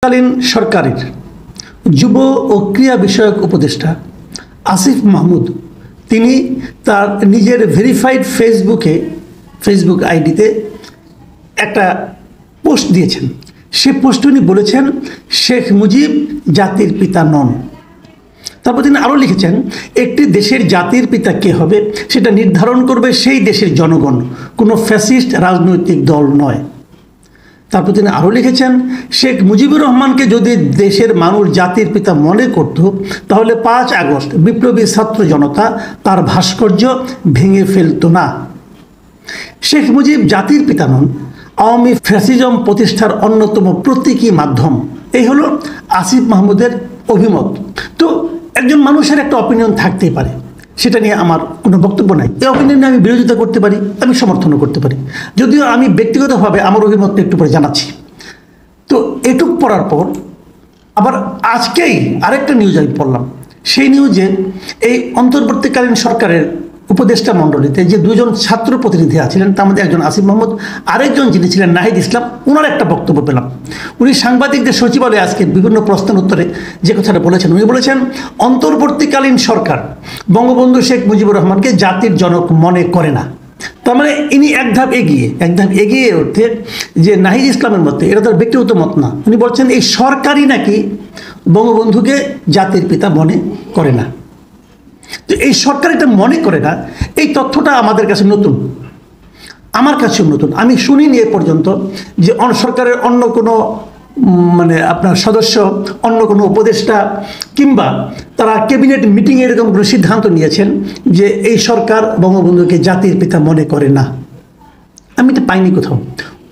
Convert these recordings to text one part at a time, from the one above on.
কালীন সরকারের যুব ও ক্রীড়া বিষয়ক উপদেষ্টা আসিফ মাহমুদ তিনি তার নিজের ভেরিফাইড ফেসবুক আইডিতে একটা পোস্ট দিয়েছেন। সে পোস্টে উনি বলেছেন শেখ মুজিব জাতির পিতা নন। তারপর তিনি আরও লিখেছেন একটি দেশের জাতির পিতা কে হবে সেটা নির্ধারণ করবে সেই দেশের জনগণ, কোনো ফ্যাসিস্ট রাজনৈতিক দল নয়। তারপর তিনি আরও লিখেছেন শেখ মুজিবুর রহমানকে যদি দেশের মানুষ জাতির পিতা মনে করত তাহলে 5 আগস্ট বিপ্লবী ছাত্র জনতা তার ভাস্কর্য ভেঙে ফেলত না। শেখ মুজিব জাতির পিতা নন, আওয়ামী ফ্যাসিজম প্রতিষ্ঠার অন্যতম প্রতীকী মাধ্যম। এই হলো আসিফ মাহমুদের অভিমত। তো একজন মানুষের একটা অপিনিয়ন থাকতেই পারে, সেটা নিয়ে আমার কোনো বক্তব্য নাই। এই অপিনিয়নে আমি বিরোধিতা করতে পারি, আমি সমর্থনও করতে পারি, যদিও আমি ব্যক্তিগতভাবে আমার অভিমতটা একটু পরে জানাচ্ছি। তো এটুক পড়ার পর আবার আজকেই আরেকটা নিউজ আমি পড়লাম। সেই নিউজে এই অন্তর্বর্তীকালীন সরকারের উপদেষ্টা মণ্ডলীতে যে দুজন ছাত্র প্রতিনিধি আছিলেন তার মধ্যে একজন আসিফ মাহমুদ, আরেকজন যিনি ছিলেন নাহিদ ইসলাম, ওনার একটা বক্তব্য পেলাম। উনি সাংবাদিকদের সচিবালয়ে আজকে বিভিন্ন প্রশ্নের উত্তরে যে কথাটা বলেছেন, উনি বলেছেন অন্তর্বর্তীকালীন সরকার বঙ্গবন্ধু শেখ মুজিবুর রহমানকে জাতির জনক মনে করে না। তার মানে ইনি এক ধাপ এগিয়ে উঠতে যে নাহিদ ইসলামের মধ্যে, এটা তার ব্যক্তিগত মত না, উনি বলছেন এই সরকারই নাকি বঙ্গবন্ধুকে জাতির পিতা মনে করে না। তো এই সরকার এটা মনে করে না, এই তথ্যটা আমাদের কাছে নতুন, আমার কাছেও নতুন। আমি শুনিনি এ পর্যন্ত যে সরকারের অন্য কোনো আপনার সদস্য, অন্য কোনো উপদেষ্টা কিংবা তারা ক্যাবিনেট মিটিংয়ে এরকম কোনো সিদ্ধান্ত নিয়েছেন যে এই সরকার বঙ্গবন্ধুকে জাতির পিতা মনে করে না। আমি এটা পাইনি কোথাও।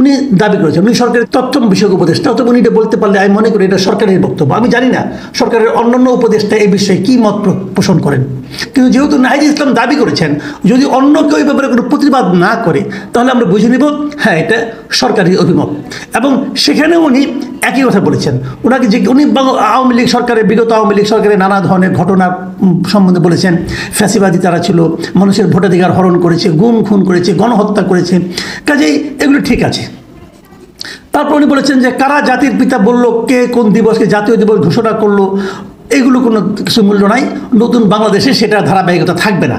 উনি দাবি করেছেন উনি সরকারের তথ্য বিষয়ক উপদেষ্টা, অথবা উনি এটা বলতে পারলে আমি মনে করি এটা সরকারের বক্তব্য। আমি জানি না সরকারের অন্যান্য উপদেষ্টা এই বিষয়ে কী মত পোষণ করেন, কিন্তু যেহেতু নাহিদ ইসলাম দাবি করেছেন, যদি অন্য কেউ এই ব্যাপারে কোনো প্রতিবাদ না করে তাহলে আমরা বুঝে নিব হ্যাঁ এটা সরকারি অভিমত। এবং সেখানে উনি একই কথা বলেছেন। ওনাকে যে উনি আওয়ামী লীগ সরকারের, বিগত আওয়ামী লীগ সরকারের নানা ধরনের ঘটনার সম্বন্ধে বলেছেন, ফ্যাসিবাদী তারা ছিল, মানুষের ভোটাধিকার হরণ করেছে, গুম খুন করেছে, গণহত্যা করেছে, কাজেই এগুলো ঠিক আছে। তারপর উনি বলেছেন যে কারা জাতির পিতা বলল, কে কোন দিবসকে জাতীয় দিবস ঘোষণা করলো, এগুলো কোনো কিছু মূল্য নাই। নতুন বাংলাদেশে সেটা ধারাবাহিকতা থাকবে না।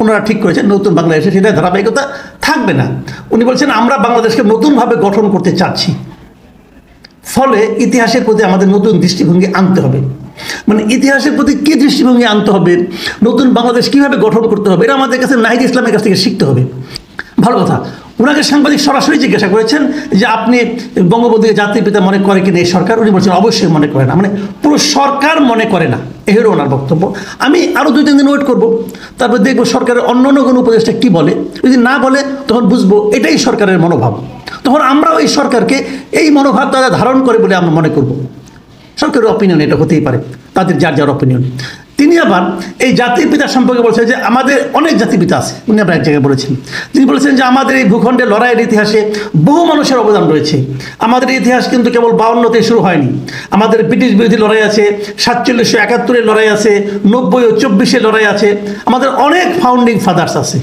ওনারা ঠিক করেছেন নতুন বাংলাদেশে সেটা ধারাবাহিকতা থাকবে না। উনি বলছেন আমরা বাংলাদেশকে নতুনভাবে গঠন করতে চাচ্ছি, ফলে ইতিহাসের প্রতি আমাদের নতুন দৃষ্টিভঙ্গি আনতে হবে। মানে ইতিহাসের প্রতি কী দৃষ্টিভঙ্গি আনতে হবে, নতুন বাংলাদেশ কীভাবে গঠন করতে হবে, এটা আমাদের কাছে নাহিদ ইসলামের কাছ থেকে শিখতে হবে। ভালো কথা। ওনাকে সাংবাদিক সরাসরি জিজ্ঞাসা করেছেন যে আপনি বঙ্গবন্ধুকে জাতির পিতা মনে করে কিনা এই সরকার। উনি বলছেন অবশ্যই মনে করে না, মানে পুরো সরকার মনে করে না। এই হলো ওনার বক্তব্য। আমি আরও 2-3 দিন ওয়েট করবো, তারপর দেখবো সরকারের অন্য কোনো উপদেষ্টা কী বলে। যদি না বলে তখন বুঝবো এটাই সরকারের মনোভাব। তখন আমরাও এই সরকারকে এই মনোভাব তারা ধারণ করে বলে আমরা মনে করব। সরকারের অপিনিয়ন এটা হতেই পারে, তাদের যার অপিনিয়ন। তিনি আবার এই জাতির পিতা সম্পর্কে বলছেন যে আমাদের অনেক জাতির পিতা আছে। উনি আবার এক জায়গায় বলেছেন, তিনি বলেছেন যে আমাদের এই ভূখণ্ডে লড়াইয়ের ইতিহাসে বহু মানুষের অবদান রয়েছে। আমাদের ইতিহাস কিন্তু কেবল 52-তে শুরু হয়নি। আমাদের ব্রিটিশ বিরোধী লড়াই আছে, 4771-এর লড়াই আছে, 90 ও 24-এর লড়াই আছে। আমাদের অনেক ফাউন্ডিং ফাদার্স আছে।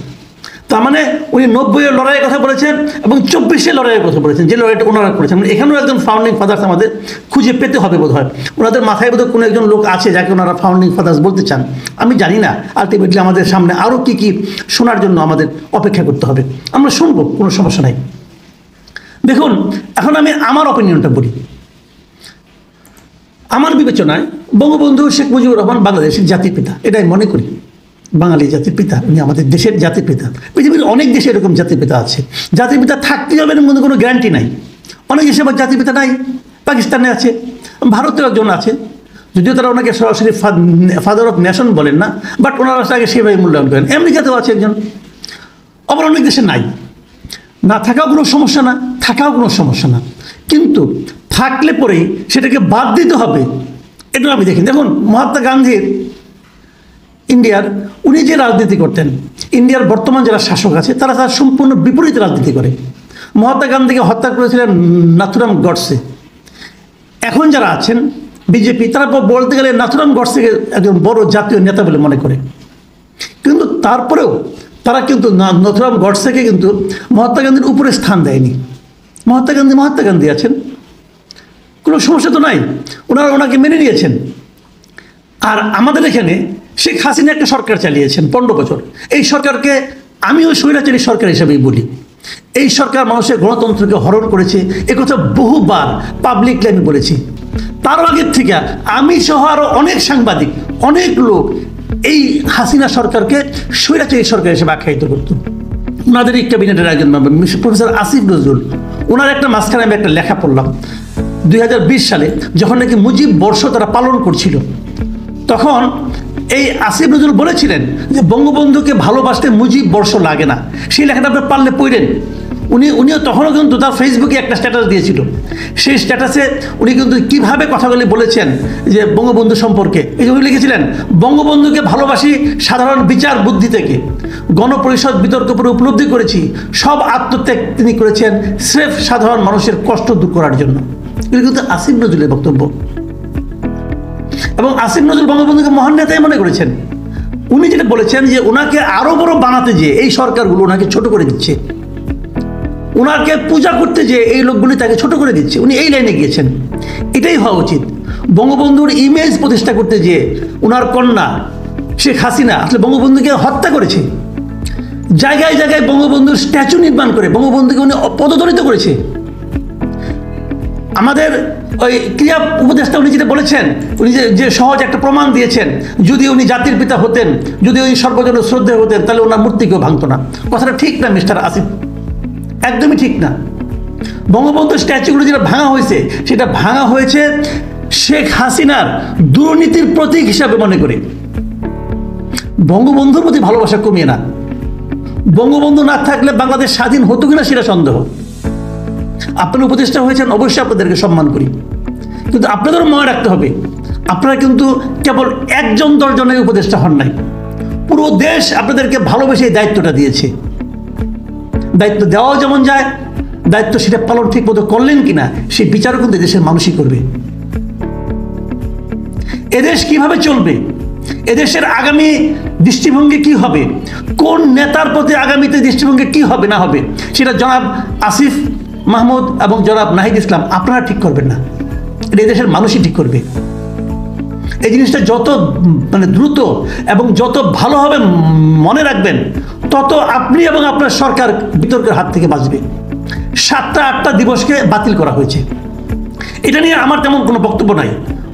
তার মানে উনি 90-এর লড়াইয়ের কথা বলেছেন এবং 24-এর লড়াইয়ের কথা বলেছেন, যে লড়াইটা ওনারা করেছেন। মানে এখানেও একজন ফাউন্ডিং ফাদার্স আমাদের খুঁজে পেতে হবে বোধ হয়। ওনাদের মাথায় বোধহয় কোনো একজন লোক আছে যাকে ওনারা ফাউন্ডিং ফাদার্স বলতে চান। আমি জানি না, আলটিমেটলি আমাদের সামনে আরও কী কী শোনার জন্য আমাদের অপেক্ষা করতে হবে। আমরা শুনবো, কোনো সমস্যা নাই। দেখুন, এখন আমি আমার অপিনিয়নটা বলি। আমার বিবেচনায় বঙ্গবন্ধু শেখ মুজিবুর রহমান বাংলাদেশের জাতির পিতা, এটাই মনে করি। বাঙালি জাতির পিতা, উনি আমাদের দেশের জাতির পিতা। পৃথিবীর অনেক দেশে এরকম জাতির পিতা আছে। জাতির পিতা থাকতে হবে এর মধ্যে কোনো গ্যারান্টি নাই। অনেক দেশে আবার জাতির পিতা নাই। পাকিস্তানে আছে, ভারতের একজন আছে, যদিও তারা ওনাকে সরাসরি ফাদার অফ নেশন বলেন না, বাট ওনারা আগে সেভাবে মূল্যায়ন করেন। আমেরিকাতেও আছে একজন। আবার অনেক দেশে নাই। না থাকাও কোনো সমস্যা না, থাকাও কোনো সমস্যা না, কিন্তু থাকলে পরেই সেটাকে বাদ দিতে হবে, এটা আমি দেখি। দেখুন, মহাত্মা গান্ধীর ইন্ডিয়ার উনি যে রাজনীতি করতেন, ইন্ডিয়ার বর্তমান যারা শাসক আছে তারা তার সম্পূর্ণ বিপরীত রাজনীতি করে। মহাত্মা গান্ধীকে হত্যা করেছিলেন নাথুরাম গডসে। এখন যারা আছেন বিজেপি, তারা বলতে গেলে নাথুরাম গডসেকে একজন বড় জাতীয় নেতা বলে মনে করে, কিন্তু তারপরেও তারা কিন্তু নাথুরাম গডসেকে কিন্তু মহাত্মা গান্ধীর উপরে স্থান দেয়নি। মহাত্মা গান্ধী আছেন। কোনো সমস্যা তো নাই, ওনারা ওনাকে মেনে নিয়েছেন। আর আমাদের এখানে শেখ হাসিনা একটা সরকার চালিয়েছেন 15 বছর। এই সরকারকে আমিও স্বৈরাচারী সরকার হিসেবেই বলি। এই সরকার মানুষের গণতন্ত্রকে হরণ করেছে, একথা বহুবার পাবলিকলি আমি বলেছি। তার আগের থেকে আমি সহ আরও অনেক সাংবাদিক, অনেক লোক এই হাসিনা সরকারকে স্বৈরাচারী সরকার হিসেবে আখ্যায়িত করত। ওনাদের এই ক্যাবিনেটের একজন মেম্বার প্রফেসর আসিফ নজরুল, ওনার একটা মাঝখানে আমি একটা লেখা পড়লাম 2020 সালে, যখন নাকি মুজিব বর্ষ তারা পালন করছিল, তখন এই আসিফ নজরুল বলেছিলেন যে বঙ্গবন্ধুকে ভালোবাসতে মুজিব বর্ষ লাগে না। সেই লেখাটা আপনি পারলে পড়েন। উনিও তখনও কিন্তু তার ফেসবুকে একটা স্ট্যাটাস দিয়েছিল। সেই স্ট্যাটাসে উনি কিন্তু কীভাবে কথাগুলি বলেছেন যে বঙ্গবন্ধু সম্পর্কে, এই যে উনি লিখেছিলেন, বঙ্গবন্ধুকে ভালোবাসি সাধারণ বিচার বুদ্ধি থেকে, গণপরিষদ বিতর্ক করে উপলব্ধি করেছি সব আত্মত্যাগ তিনি করেছেন স্রেফ সাধারণ মানুষের কষ্ট দূর করার জন্য। এটা কিন্তু আসিফ নজরুলের বক্তব্য। এবং আসিফ নজরুল বঙ্গবন্ধুকে মহান নেতাই মনে করেছেন। উনি যেটা বলেছেন যে ওনাকে আরো বড় বানাতে যে এই সরকারগুলো ওনাকে ছোট করে দিচ্ছে, ওনাকে পূজা করতে যে এই লোকগুলি তাকে ছোট করে দিচ্ছে, উনি এই লাইনে গিয়েছেন। এটাই হওয়া উচিত। বঙ্গবন্ধুর ইমেজ প্রতিষ্ঠা করতে যে ওনার কন্যা শেখ হাসিনা আসলে বঙ্গবন্ধুকে হত্যা করেছে। জায়গায় জায়গায় বঙ্গবন্ধুর স্ট্যাচু নির্মাণ করে বঙ্গবন্ধুকে উনি পদদলিত করেছে। আমাদের ওই ক্রিয়া উপদেষ্টা উনি যেটা বলেছেন, উনি যে সহজ একটা প্রমাণ দিয়েছেন, যদি উনি জাতির পিতা হতেন, যদি উনি সর্বজন শ্রদ্ধেয় হতেন, তাহলে ওনার মূর্তিকেও ভাঙতো না। কথাটা ঠিক না মিস্টার আসিফ, একদমই ঠিক না। বঙ্গবন্ধুর স্ট্যাচুগুলো যেটা ভাঙা হয়েছে, সেটা ভাঙা হয়েছে শেখ হাসিনার দুর্নীতির প্রতীক হিসাবে মনে করে। বঙ্গবন্ধুর প্রতি ভালোবাসা কমিয়ে না। বঙ্গবন্ধু না থাকলে বাংলাদেশ স্বাধীন হতো কিনা সেটা সন্দেহ। আপনারা উপদেষ্টা হয়েছেন, অবশ্যই আপনাদেরকে সম্মান করি, কিন্তু আপনাদেরও মনে রাখতে হবে আপনারা কিন্তু কেবল 1-10 জনের উপদেষ্টা হন নাই। পুরো দেশ আপনাদেরকে ভালোবেসে এই দায়িত্বটা দিয়েছে। দায়িত্ব দেওয়াও যেমন যায়, দায়িত্ব সেটা পালন ঠিক মতো করলেন কিনা সেই বিচারও কিন্তু দেশের মানুষই করবে। এদেশ কিভাবে চলবে, এদেশের আগামী দৃষ্টিভঙ্গি কি হবে, কোন নেতার প্রতি আগামীতে দৃষ্টিভঙ্গি কি হবে না হবে, সেটা জনাব আসিফ মাহমুদ এবং জনাব নাহিদ ইসলাম আপনারা ঠিক করবেন না, এটা এদেশের মানুষই ঠিক করবে। এই জিনিসটা যত দ্রুত এবং যত ভালোভাবে মনে রাখবেন, তত আপনি এবং আপনার সরকার বিতর্কের হাত থেকে বাঁচবে। 7টা-8টা দিবসকে বাতিল করা হয়েছে, এটা নিয়ে আমার তেমন কোনো বক্তব্য নাই।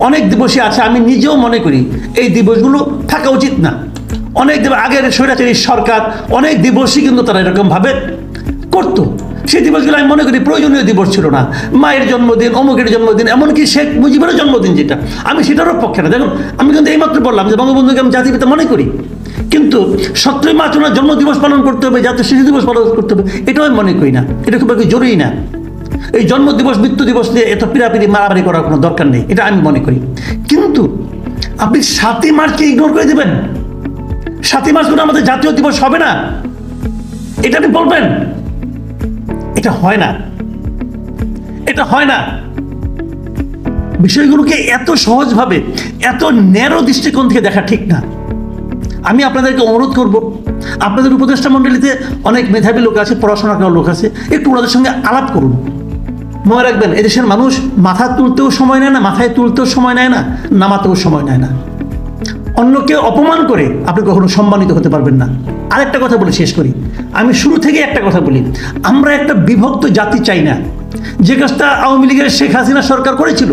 অনেক দিবসই আছে, আমি নিজেও মনে করি এই দিবসগুলো থাকা উচিত না। অনেক আগের স্বৈরাচারী সরকার অনেক দিবসই কিন্তু তারা এরকমভাবে করতো। সেই দিবসগুলো আমি মনে করি প্রয়োজনীয় দিবস ছিল না। মায়ের জন্মদিন, অমুকের জন্মদিন, এমনকি শেখ মুজিবের জন্মদিন, যেটা আমি সেটারও পক্ষে না। দেখুন, আমি কিন্তু এইমাত্র বললাম যে বঙ্গবন্ধুকে আমি জাতির পিতা মনে করি, কিন্তু 17 মার্চ ওনার জন্মদিবস পালন করতে হবে, জাতীয় শিশু দিবস পালন করতে হবে, এটাও আমি মনে করি না। এটা খুব একটা জরুরি না। এই জন্মদিবস, মৃত্যু দিবস নিয়ে এত পিড়াপিড়ি মারামারি করার কোনো দরকার নেই, এটা আমি মনে করি। কিন্তু আপনি 7ই মার্চকে ইগনোর করে দেবেন, 7ই মার্চ কোনো আমাদের জাতীয় দিবস হবে না, এটা আপনি বলবেন? এটা হয় না, এটা হয় না। বিষয়গুলোকে এত সহজভাবে, এত ন্যারো দৃষ্টিকোণ থেকে দেখা ঠিক না। আমি আপনাদেরকে অনুরোধ করব, আপনাদের উপদেষ্টা মণ্ডলীতে অনেক মেধাবী লোক আছে, পড়াশোনা করা লোক আছে, একটু ওনাদের সঙ্গে আলাপ করুন। মনে রাখবেন, এদেশের মানুষ মাথা তুলতেও সময় নেয় না, মাথায় তুলতেও সময় নেয় না, নামাতেও সময় নেয় না। অন্যকে অপমান করে আপনি কখনো সম্মানিত হতে পারবেন না। আরেকটা কথা বলে শেষ করি, আমি শুরু থেকে একটা কথা বলি, আমরা একটা বিভক্ত জাতি চাই না। যে কাজটা আওয়ামী লীগের শেখ হাসিনা সরকার করেছিল,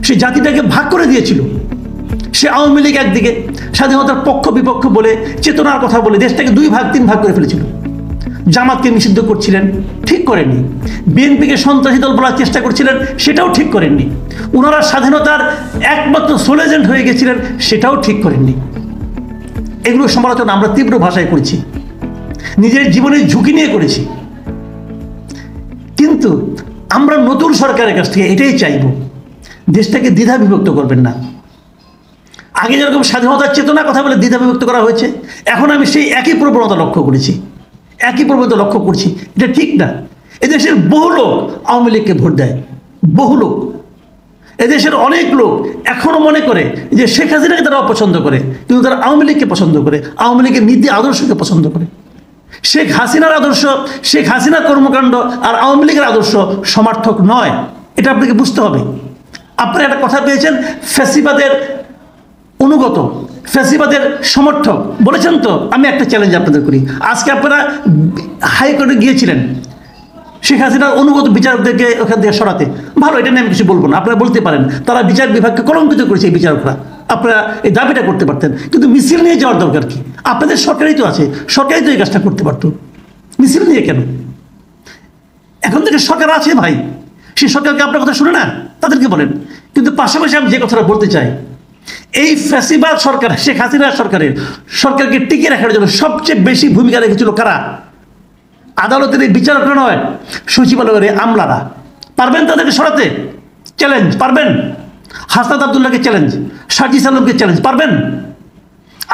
সেই জাতিটাকে ভাগ করে দিয়েছিল। সে আওয়ামী লীগ একদিকে স্বাধীনতার পক্ষ বিপক্ষ বলে, চেতনার কথা বলে দেশটাকে 2 ভাগ 3 ভাগ করে ফেলেছিল। জামাতকে নিষিদ্ধ করছিলেন, ঠিক করেননি। বিএনপিকে সন্ত্রাসী দল বলার চেষ্টা করছিলেন, সেটাও ঠিক করেননি। ওনারা স্বাধীনতার একমাত্র সোল এজেন্ট হয়ে গেছিলেন, সেটাও ঠিক করেননি। এগুলো সমালোচনা আমরা তীব্র ভাষায় করেছি, নিজের জীবনের ঝুঁকি নিয়ে করেছি। কিন্তু আমরা নতুন সরকারের কাছ থেকে এটাই চাইব, দেশটাকে দ্বিধা বিভক্ত করবেন না। আগে যেরকম স্বাধীনতার চেতনা কথা বলে দ্বিধা বিভক্ত করা হয়েছে, এখন আমি সেই একই প্রবণতা লক্ষ্য করেছি, একই প্রবণতা লক্ষ্য করছি। এটা ঠিক না। এদেশের বহু লোক আওয়ামী লীগকে ভোট দেয়, বহু লোক। এদেশের অনেক লোক এখনো মনে করে যে শেখ হাসিনাকে তারা অপছন্দ করে, কিন্তু তারা আওয়ামী লীগকে পছন্দ করে, আওয়ামী লীগের নীতি আদর্শকে পছন্দ করে। শেখ হাসিনার আদর্শ, শেখ হাসিনার কর্মকাণ্ড আর আওয়ামী লীগের আদর্শ সমার্থক নয়, এটা আপনাকে বুঝতে হবে। আপনারা একটা কথা পেয়েছেন, ফ্যাসিবাদের অনুগত, ফ্যাসিবাদের সমর্থক বলেছেন তো। আমি একটা চ্যালেঞ্জ আপনাদের করি, আজকে আপনারা হাইকোর্টে গিয়েছিলেন শেখ হাসিনার অনুগত বিচারকদেরকে ওখান থেকে সরাতে, ভালো, এটা নিয়ে আমি কিছু বলবো না, আপনারা বলতে পারেন তারা বিচার বিভাগকে কলঙ্কিত করেছে এই বিচারকরা, আপনারা এই দাবিটা করতে পারতেন, কিন্তু মিছিল নিয়ে যাওয়ার দরকার কি? আপনাদের সরকারই তো আছে, সরকারই তো এই কাজটা করতে পারতো, মিছিল নিয়ে কেন? এখন থেকে সরকার আছে ভাই, সেই সরকারকে আপনার কথা শুনে না, তাদেরকে বলেন। কিন্তু পাশাপাশি আমি যে কথাটা বলতে চাই, এই ফ্যাসিবাদ সরকার, শেখ হাসিনা সরকারকে টিকিয়ে রাখার জন্য সবচেয়ে বেশি ভূমিকা রেখেছিল কারা? আদালতের এই বিচারকরা নয়, সচিবালয়ের আমলারা। পারবেন তাদেরকে সরাতে? চ্যালেঞ্জ, পারবেন? হাসনাত আব্দুল্লাহকে চ্যালেঞ্জ, সাজিদ আলমকে চ্যালেঞ্জ, পারবেন?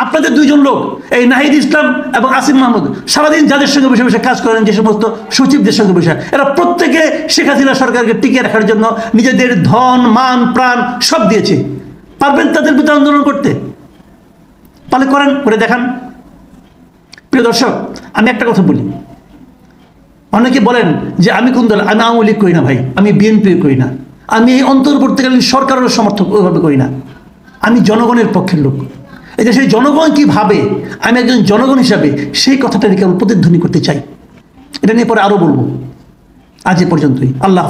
আপনাদের দুইজন লোক, এই নাহিদ ইসলাম এবং আসিফ মাহমুদ, সারাদিন যাদের সঙ্গে বসে বসে কাজ করেন, যে সমস্ত সচিবদের সঙ্গে বসে, এরা প্রত্যেকে শেখ হাসিনা সরকারকে টিকিয়ে রাখার জন্য নিজেদের ধন, মান, প্রাণ সব দিয়েছে। পারবেন তাদের বিরুদ্ধে আন্দোলন করতে? পারলে করেন, করে দেখান। প্রিয় দর্শক, আমি একটা কথা বলি, অনেকে বলেন যে আমি কোন দল, আমি আওয়ামী লীগ করি না ভাই, আমি বিএনপি করি না, আমি এই অন্তর্বর্তীকালীন সরকারের সমর্থক ওইভাবে করি না, আমি জনগণের পক্ষের লোক। এই যে সেই জনগণ কি ভাবে, আমি একজন জনগণ হিসাবে সেই কথাটাকে প্রতিধ্বনি করতে চাই। এটা নিয়ে পরে আরও বলবো। আজ এ পর্যন্তই। আল্লাহ।